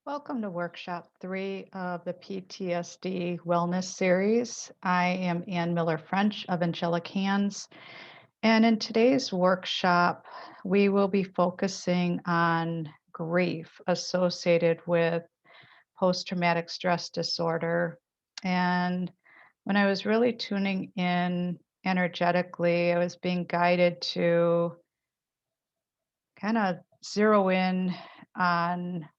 Welcome to Workshop 3 of the PTSD Wellness Series. I am Ann Miller French of Angelik Hands. And in today's workshop, we will be focusing on grief associated with post traumatic stress disorder. And when I was really tuning in energetically, I was being guided to kind of zero in on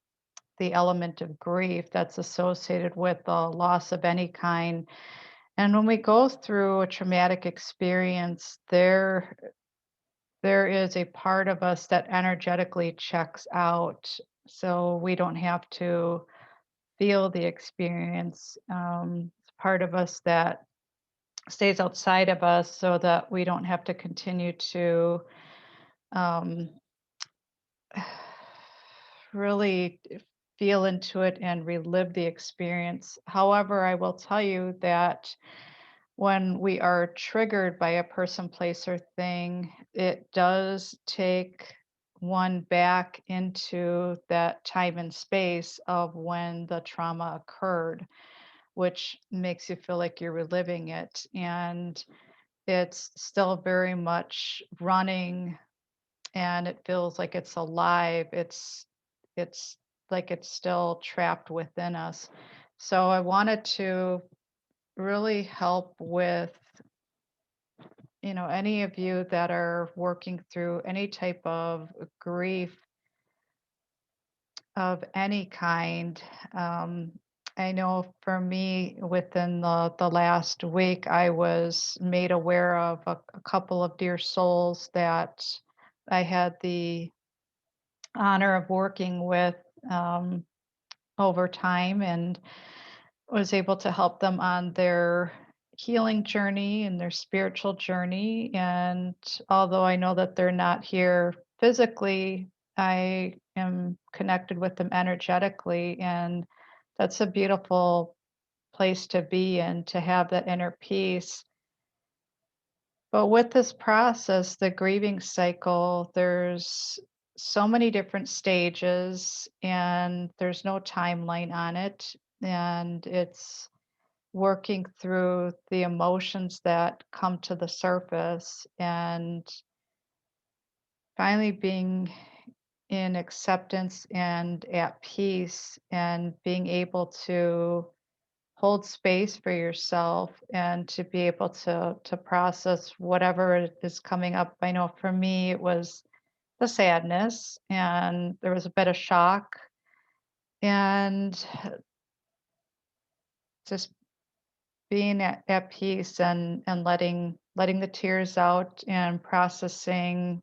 the element of grief that's associated with the loss of any kind. And when we go through a traumatic experience, there is a part of us that energetically checks out, so we don't have to feel the experience. It's part of us that stays outside of us, so that we don't have to continue to um, really feel into it and relive the experience. However, I will tell you that when we are triggered by a person, place, or thing, it does take one back into that time and space of when the trauma occurred, which makes you feel like you're reliving it. And it's still very much running and it feels like it's alive. It's like it's still trapped within us. So I wanted to really help with, any of you that are working through any type of grief of any kind. Um, I know for me, within the last week, I was made aware of a couple of dear souls that I had the honor of working with um, over time and was able to help them on their healing journey and their spiritual journey. And although I know that they're not here physically, I am connected with them energetically. And that's a beautiful place to be in, to have that inner peace. But with this process, the grieving cycle, there's so many different stages and there's no timeline on it. And it's working through the emotions that come to the surface and finally being in acceptance and at peace and being able to hold space for yourself and to be able to process whatever is coming up. I know for me it was the sadness and there was a bit of shock and just being at peace and letting the tears out and processing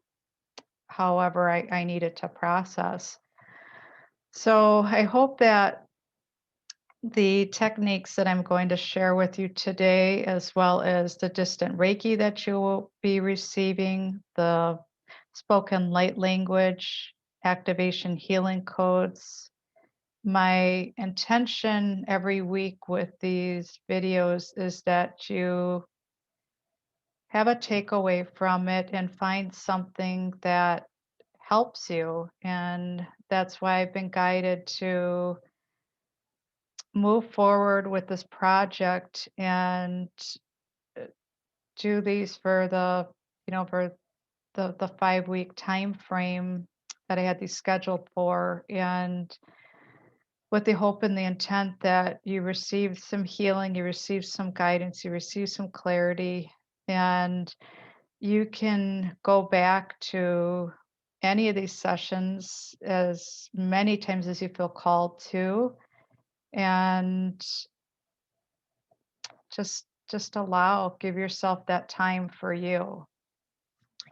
however I needed to process. So I hope that the techniques that I'm going to share with you today, as well as the distant Reiki that you will be receiving, the spoken light language, activation healing codes. My intention every week with these videos is that you have a takeaway from it and find something that helps you. And that's why I've been guided to move forward with this project and uh, do these for the 5 week time frame that I had these scheduled for, and with the hope and the intent that you receive some healing, you receive some guidance, you receive some clarity, and you can go back to any of these sessions as many times as you feel called to, and just give yourself that time for you.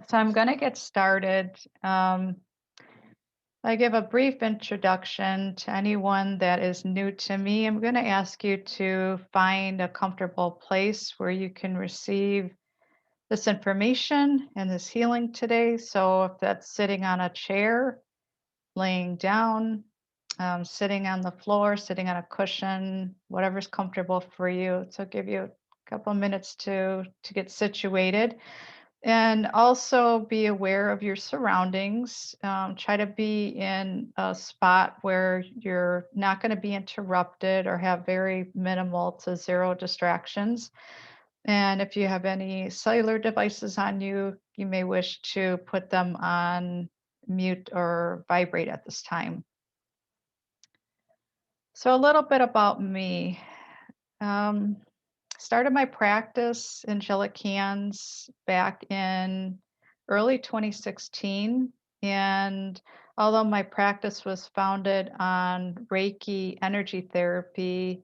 So I'm going to get started. I give a brief introduction to anyone that is new to me. I'm going to ask you to find a comfortable place where you can receive this information and this healing today. So if that's sitting on a chair, laying down, sitting on the floor, sitting on a cushion, whatever's comfortable for you. So I'll give you a couple minutes to get situated. And also be aware of your surroundings. Try to be in a spot where you're not going to be interrupted or have very minimal to zero distractions. And if you have any cellular devices on you, you may wish to put them on mute or vibrate at this time. So, a little bit about me. Um, Started my practice, Angelik Hands, back in early 2016. And although my practice was founded on Reiki energy therapy,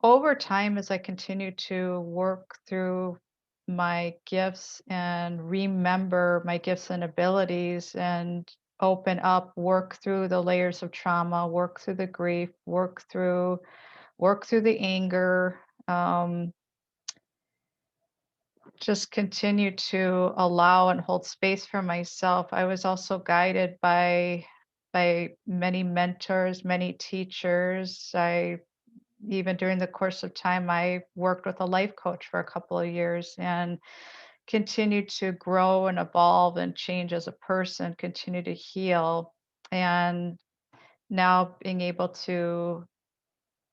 over time, as I continue to work through my gifts and remember my gifts and abilities and open up, work through the layers of trauma, work through the grief, work through the anger, just continue to allow and hold space for myself. I was also guided by many mentors, many teachers. I even during the course of time I worked with a life coach for a couple of years and continued to grow and evolve and change as a person, continue to heal. And now being able to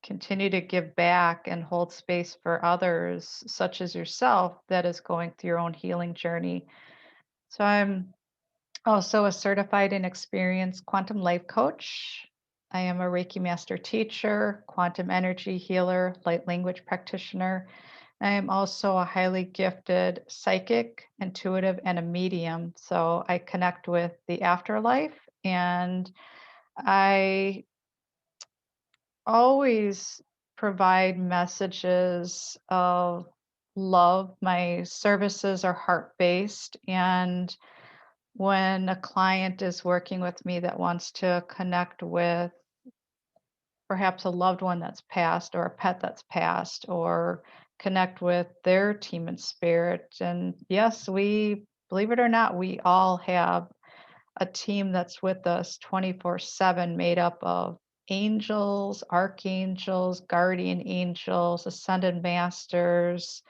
continue to give back and hold space for others, such as yourself, that is going through your own healing journey. So I'm also a certified and experienced quantum life coach. I am a Reiki Master Teacher, quantum energy healer, light language practitioner. I am also a highly gifted psychic, intuitive, and a medium. So I connect with the afterlife, and I always provide messages of love. My services are heart based. And when a client is working with me that wants to connect with perhaps a loved one that's passed or a pet that's passed or connect with their team and spirit. And yes, we believe it or not, we all have a team that's with us 24/7 made up of angels, archangels, guardian angels, ascended masters,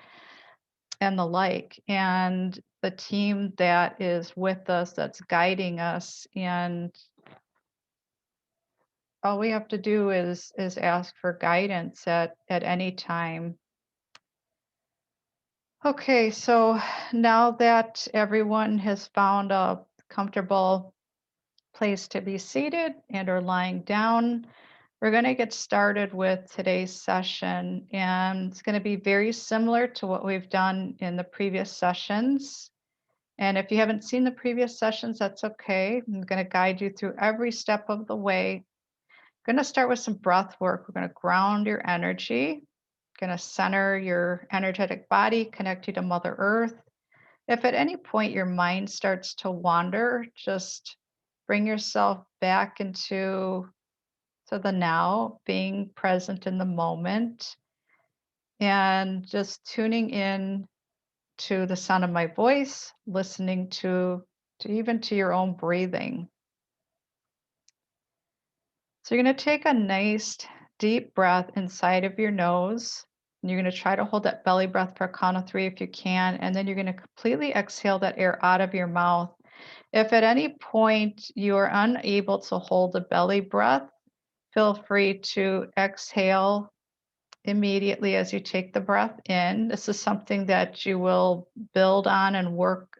and the like. And the team that is with us, that's guiding us, and all we have to do is ask for guidance at any time. Okay, so now that everyone has found a comfortable place to be seated and or lying down, we're going to get started with today's session, and it's going to be very similar to what we've done in the previous sessions. And if you haven't seen the previous sessions, that's okay. I'm going to guide you through every step of the way. Going to start with some breath work. We're going to ground your energy, going to center your energetic body, connect you to Mother Earth. If at any point your mind starts to wander, just bring yourself back into the now, being present in the moment, and just tuning in to the sound of my voice, listening to even to your own breathing. So you're going to take a nice deep breath inside of your nose. And you're going to try to hold that belly breath for a count of 3 if you can. And then you're going to completely exhale that air out of your mouth. If at any point you are unable to hold the belly breath, feel free to exhale immediately as you take the breath in. This is something that you will build on and work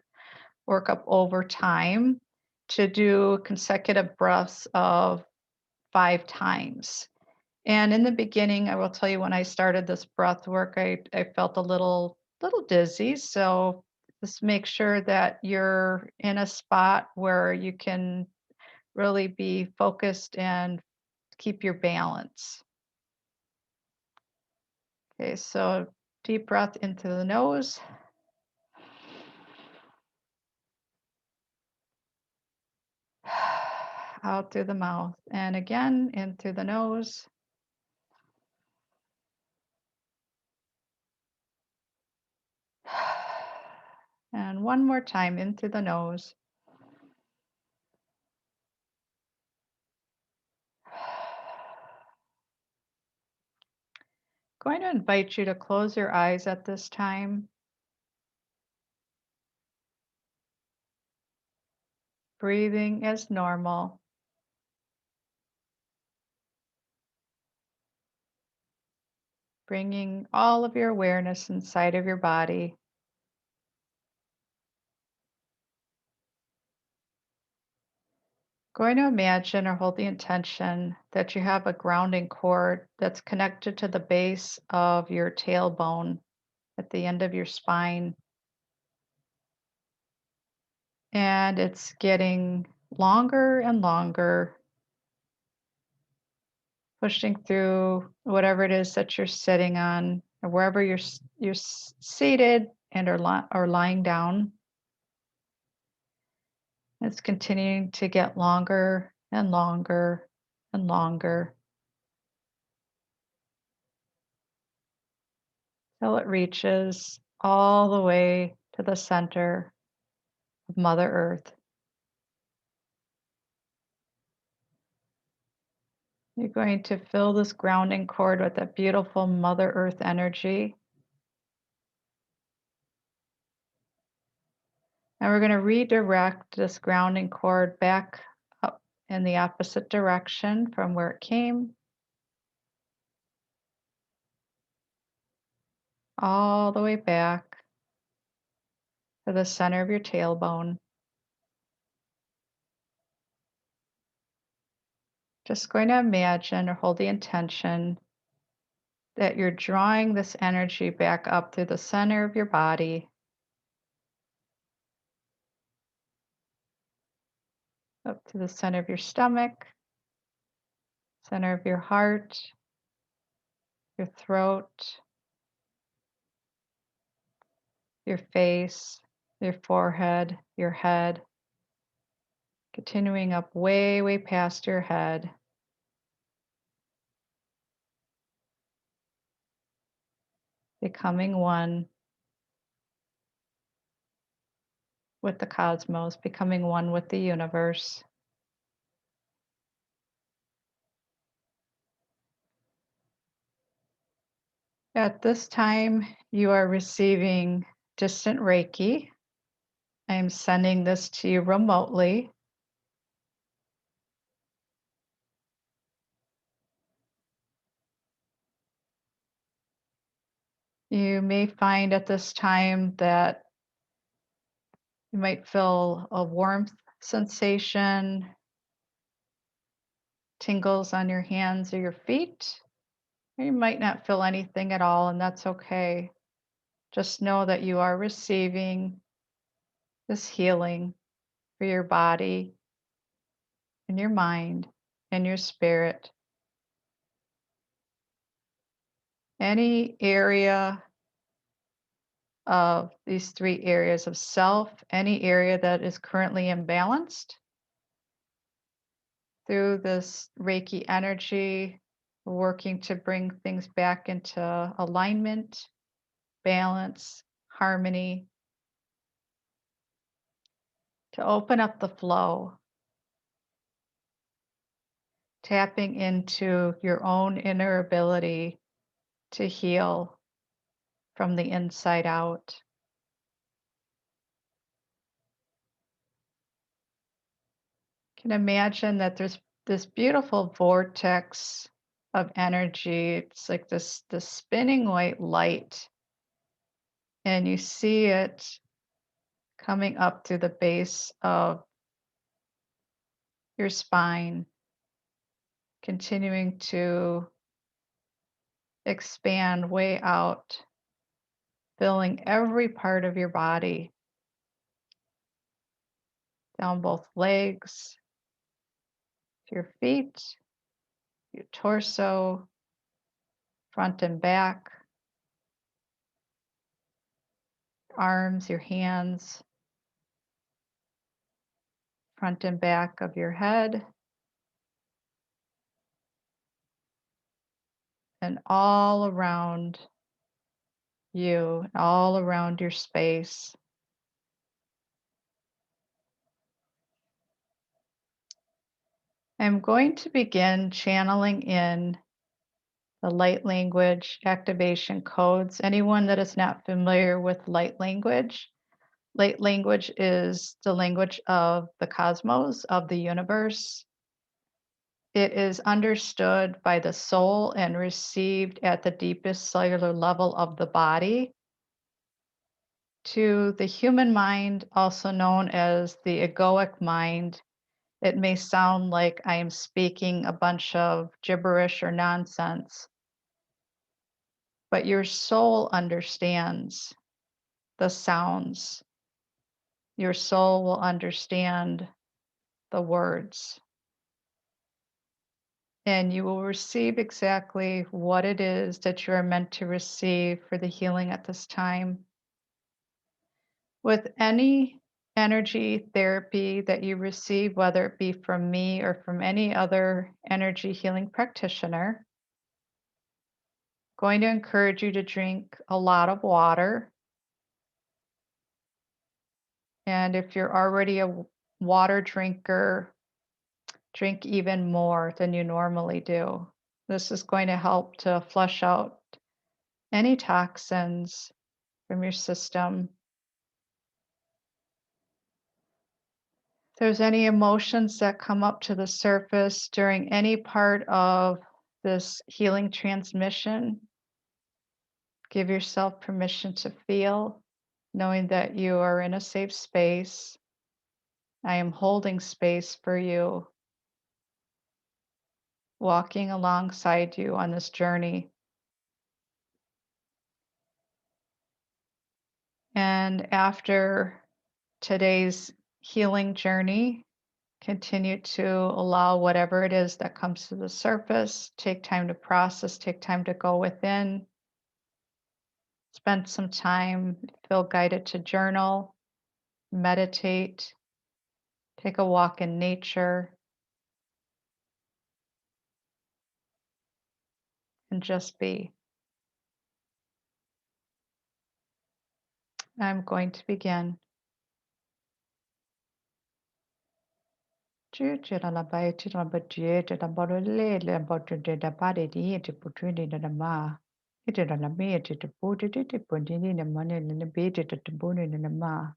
up over time to do consecutive breaths of 5 times. And in the beginning, I will tell you when I started this breath work, I felt a little dizzy. So just make sure that you're in a spot where you can really be focused and keep your balance. Okay, so deep breath into the nose, out through the mouth, and again in through the nose. And one more time in through the nose. Going to invite you to close your eyes at this time. breathing as normal. Bringing all of your awareness inside of your body. Going to imagine or hold the intention that you have a grounding cord that's connected to the base of your tailbone at the end of your spine. And it's getting longer and longer, pushing through whatever it is that you're sitting on or wherever you're seated and or lying down. It's continuing to get longer and longer and longer till it reaches all the way to the center of Mother Earth. You're going to fill this grounding cord with that beautiful Mother Earth energy. And we're going to redirect this grounding cord back up in the opposite direction from where it came, all the way back to the center of your tailbone. Just going to imagine or hold the intention that you're drawing this energy back up through the center of your body, up to the center of your stomach, center of your heart, your throat, your face, your forehead, your head, continuing up way, way past your head, becoming one with the cosmos, becoming one with the universe. At this time, you are receiving distant Reiki. I am sending this to you remotely. You may find at this time that you might feel a warmth sensation, tingles on your hands or your feet. Or you might not feel anything at all, and that's okay. Just know that you are receiving this healing for your body and your mind and your spirit. Any area of these three areas of self, any area that is currently imbalanced, through this Reiki energy, working to bring things back into alignment, balance, harmony, to open up the flow, tapping into your own inner ability to heal from the inside out. Can imagine that there's this beautiful vortex of energy. It's like this spinning white light, and you see it coming up through the base of your spine, continuing to expand way out, filling every part of your body, down both legs, to your feet, your torso, front and back, arms, your hands, front and back of your head, and all around you, all around your space. I'm going to begin channeling in the light language activation codes. Anyone that is not familiar with light language, Light language is the language of the cosmos, of the universe. It is understood by the soul and received at the deepest cellular level of the body. To the human mind, also known as the egoic mind, it may sound like I am speaking a bunch of gibberish or nonsense, but your soul understands the sounds. Your soul will understand the words, and you will receive exactly what it is that you are meant to receive for the healing at this time. With any energy therapy that you receive, whether it be from me or from any other energy healing practitioner, going to encourage you to drink a lot of water. And if you're already a water drinker, drink even more than you normally do. This is going to help to flush out any toxins from your system. If there's any emotions that come up to the surface during any part of this healing transmission, give yourself permission to feel, knowing that you are in a safe space. I am holding space for you, walking alongside you on this journey. And after today's healing journey, continue to allow whatever it is that comes to the surface, take time to process, take time to go within, spend some time, feel guided to journal, meditate, take a walk in nature, and just be. I'm going to begin. Ite na me ite te puti te puntini na mane na bete te bone na ma.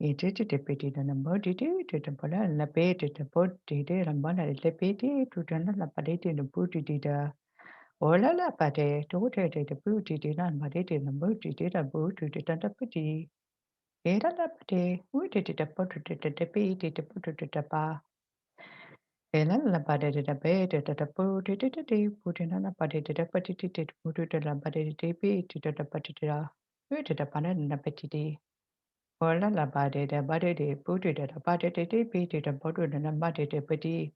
Ite te peti na modi te pala na bete te puti te na mana le peti tu na la padete na puti da. Ola la pate tu te puti na madete na muti na buti te na peti. Era la pate uite te puti te peti te puti te pa. Ela la padete te bete te puti te puti na la padete te peti te puti te la padete te peti te pati te la. Uite te pana na peti te. Ola la bade de puti de la bade de peti de bodu de la bade de peti.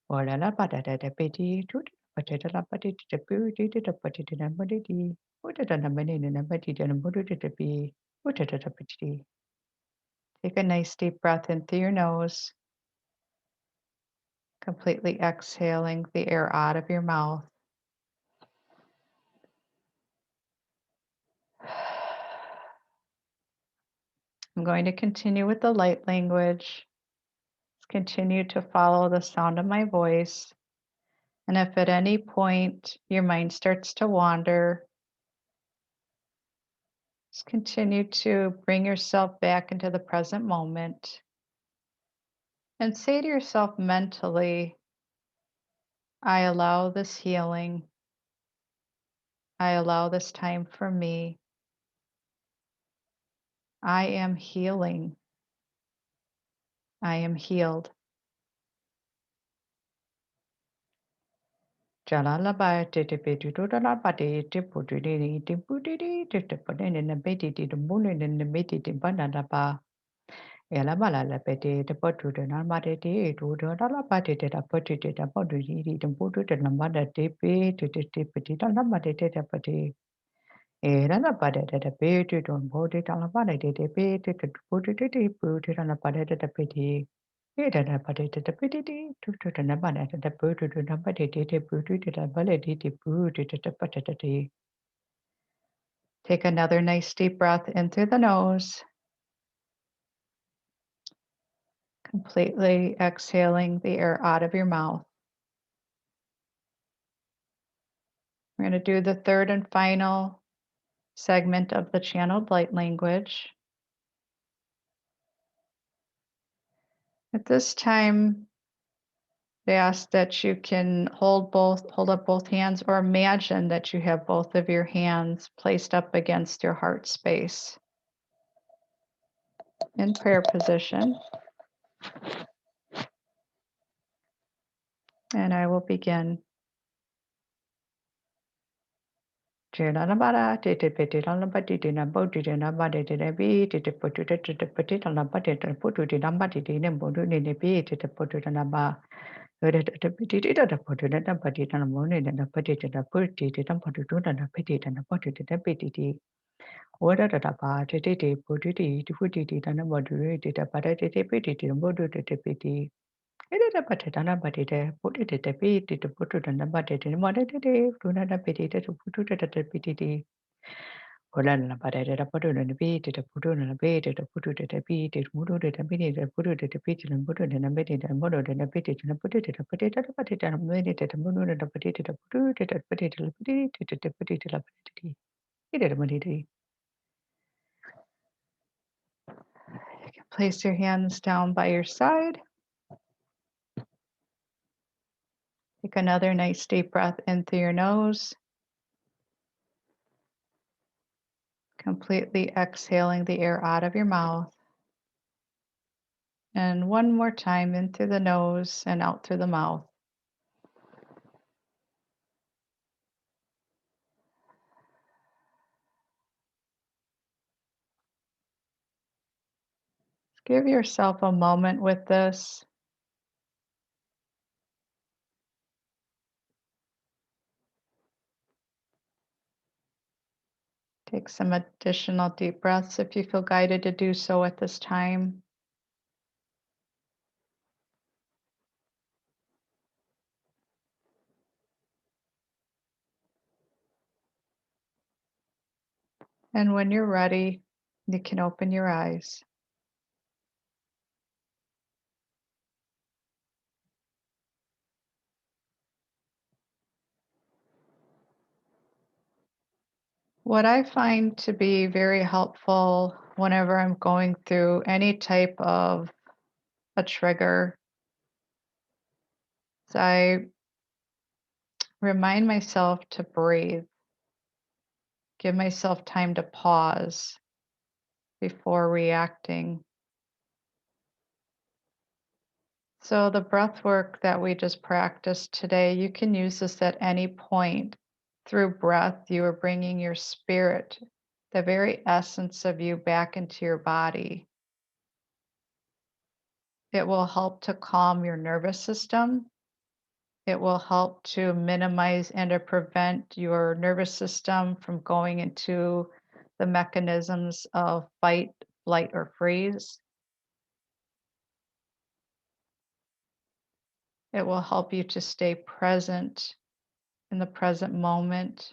Ola la bade de peti tuti pati de la pati de puti de pati de la bade de. Uite de la mene de la pati de la bodu de pi. Uite de la peti. Take a nice deep breath in through your nose, completely exhaling the air out of your mouth. I'm going to continue with the light language. Continue to follow the sound of my voice. And if at any point your mind starts to wander, just continue to bring yourself back into the present moment and say to yourself mentally, I allow this healing. I allow this time for me. I am healing. I am healed. Jalalaba tete petu totala pate te putiri te putiri te putini na beti te bulin in the beti te banana. Ela bala la pete te potu te na mate te tu te la pate te la potu te la potu te te potu te na mate te pe te peti ta la mate te te pati. Era la pate te te pe te ton potu te la pate te pe te potu te potu te la pate te peti. Era la pate te peti tu te na mate te potu te na pate te potu te la bale te potu te pate te. Take another nice deep breath in through the nose. Completely exhaling the air out of your mouth. We're going to do the third and final segment of the channeled light language. At this time, I ask that you can hold up both hands or imagine that you have both of your hands placed up against your heart space in prayer position. And I will begin. Ora da da ba te te te pu te fu te da na ba du te da ba da te pe te mo du te pe te ere da ba te da na ba te pu te pe te pu tu da na ba te mo da te tu na da pe te pu tu da te pe te ora na ba da pu tu na pe te pu tu na pe te pu tu te pe te mo du te pe te pu tu te pe te mo du te na pe te mo du te na pe te na pu te pu te da ba te da mo te mo du da pe te pu tu te pe te pu te pu te la pe te ere mo te. Place your hands down by your side. Take another nice deep breath in through your nose, completely exhaling the air out of your mouth. And one more time in through the nose and out through the mouth. Give yourself a moment with this. Take some additional deep breaths if you feel guided to do so at this time. And when you're ready, you can open your eyes. What I find to be very helpful whenever I'm going through any type of a trigger is I remind myself to breathe, give myself time to pause before reacting. So, the breath work that we just practiced today, you can use this at any point. Through breath, you are bringing your spirit, the very essence of you, back into your body. It will help to calm your nervous system. It will help to minimize and to prevent your nervous system from going into the mechanisms of fight, flight, or freeze. It will help you to stay present in the present moment.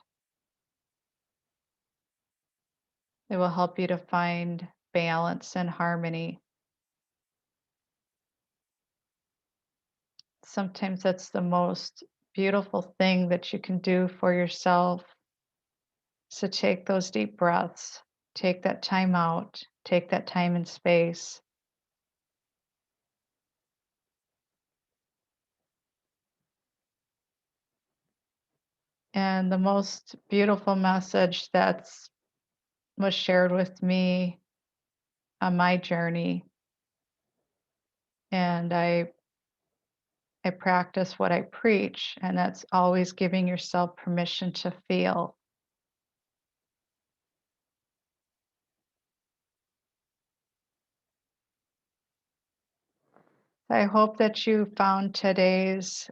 It will help you to find balance and harmony. Sometimes that's the most beautiful thing that you can do for yourself. So take those deep breaths, take that time out, take that time and space. And the most beautiful message that's was shared with me on my journey, and I practice what I preach, and that's always giving yourself permission to feel. I hope that you found today's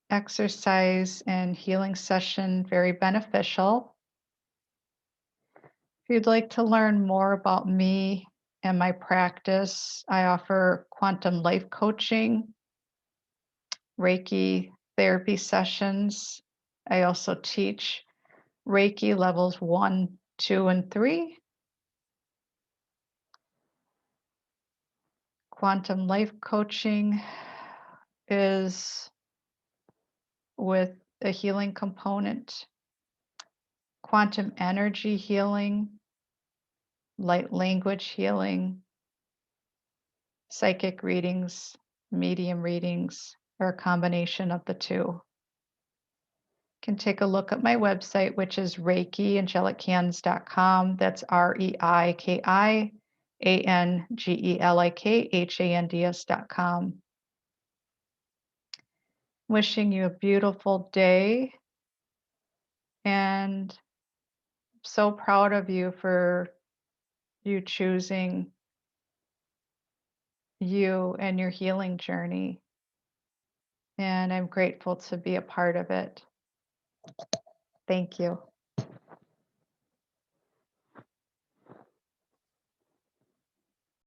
exercise and healing session very beneficial. If you'd like to learn more about me and my practice, I offer quantum life coaching, Reiki therapy sessions. I also teach Reiki levels 1, 2, and 3. Quantum life coaching is with a healing component, quantum energy healing, light language healing, psychic readings, medium readings, or a combination of the two. Can take a look at my website, which is ReikiAngelikHands.com. That's ReikiAngelikHands.com. Wishing you a beautiful day and so proud of you for you choosing you and your healing journey. And I'm grateful to be a part of it. Thank you.